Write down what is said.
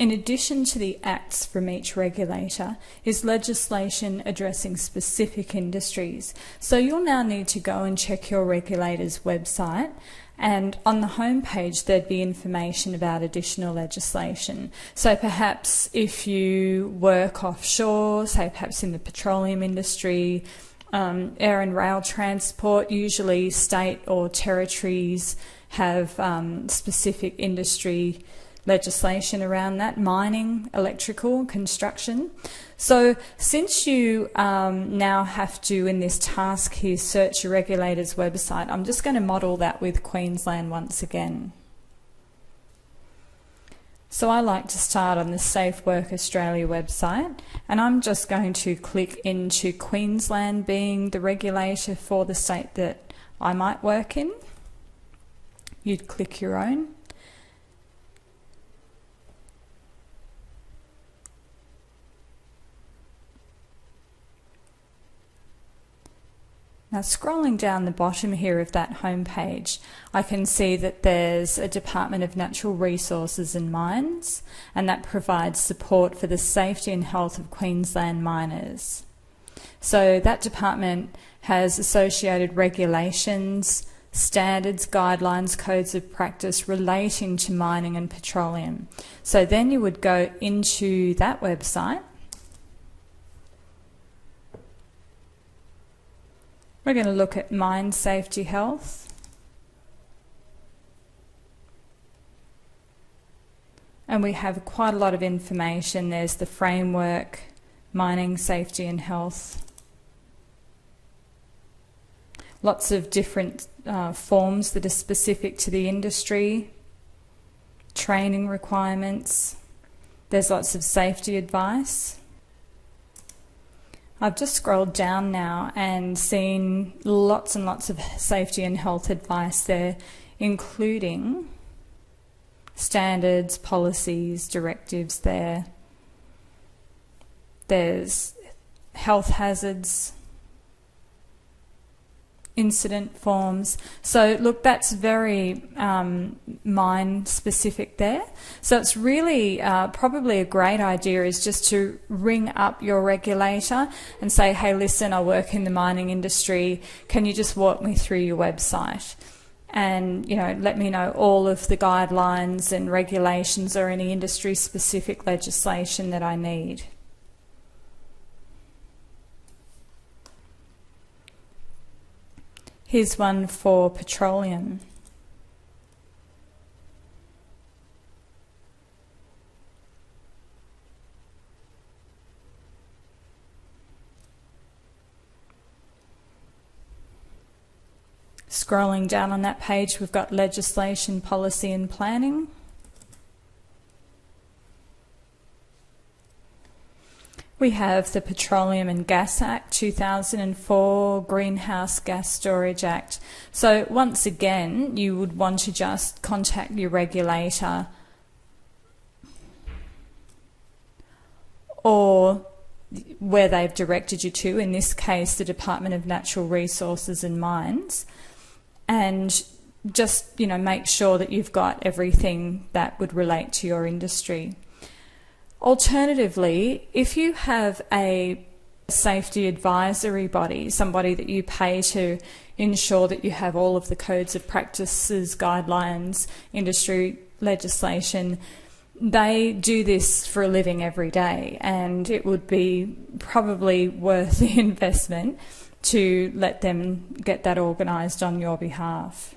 in addition to the acts from each regulator, is legislation addressing specific industries. So you'll now need to go and check your regulator's website, and on the home page there'd be information about additional legislation. So perhaps if you work offshore, say perhaps in the petroleum industry, air and rail transport, usually state or territories have specific industry legislation around that, mining, electrical, construction. So since you now have to, in this task here, search your regulator's website, I'm just going to model that with Queensland once again. So I like to start on the Safe Work Australia website, and I'm just going to click into Queensland being the regulator for the state that I might work in. You'd click your own. Now scrolling down the bottom here of that home page, I can see that there's a Department of Natural Resources and Mines, and that provides support for the safety and health of Queensland miners. So that department has associated regulations, standards, guidelines, codes of practice relating to mining and petroleum. So then you would go into that website. We're going to look at mine safety health. And we have quite a lot of information. There's the framework, mining safety and health. Lots of different forms that are specific to the industry, training requirements. There's lots of safety advice. I've just scrolled down now and seen lots and lots of safety and health advice there, including standards, policies, directives there. There's health hazards, incident forms. So look, that's very mine specific there. So it's really probably a great idea is just to ring up your regulator and say, hey, listen, I work in the mining industry. Can you just walk me through your website? And, you know, let me know all of the guidelines and regulations or any industry specific legislation that I need. Here's one for petroleum. Scrolling down on that page, we've got legislation, policy and planning. We have the Petroleum and Gas Act 2004, Greenhouse Gas Storage Act. So once again, you would want to just contact your regulator or where they've directed you to, in this case the Department of Natural Resources and Mines, and just, you know, make sure that you've got everything that would relate to your industry. Alternatively, if you have a safety advisory body, somebody that you pay to ensure that you have all of the codes of practices, guidelines, industry legislation, they do this for a living every day, and it would be probably worth the investment to let them get that organised on your behalf.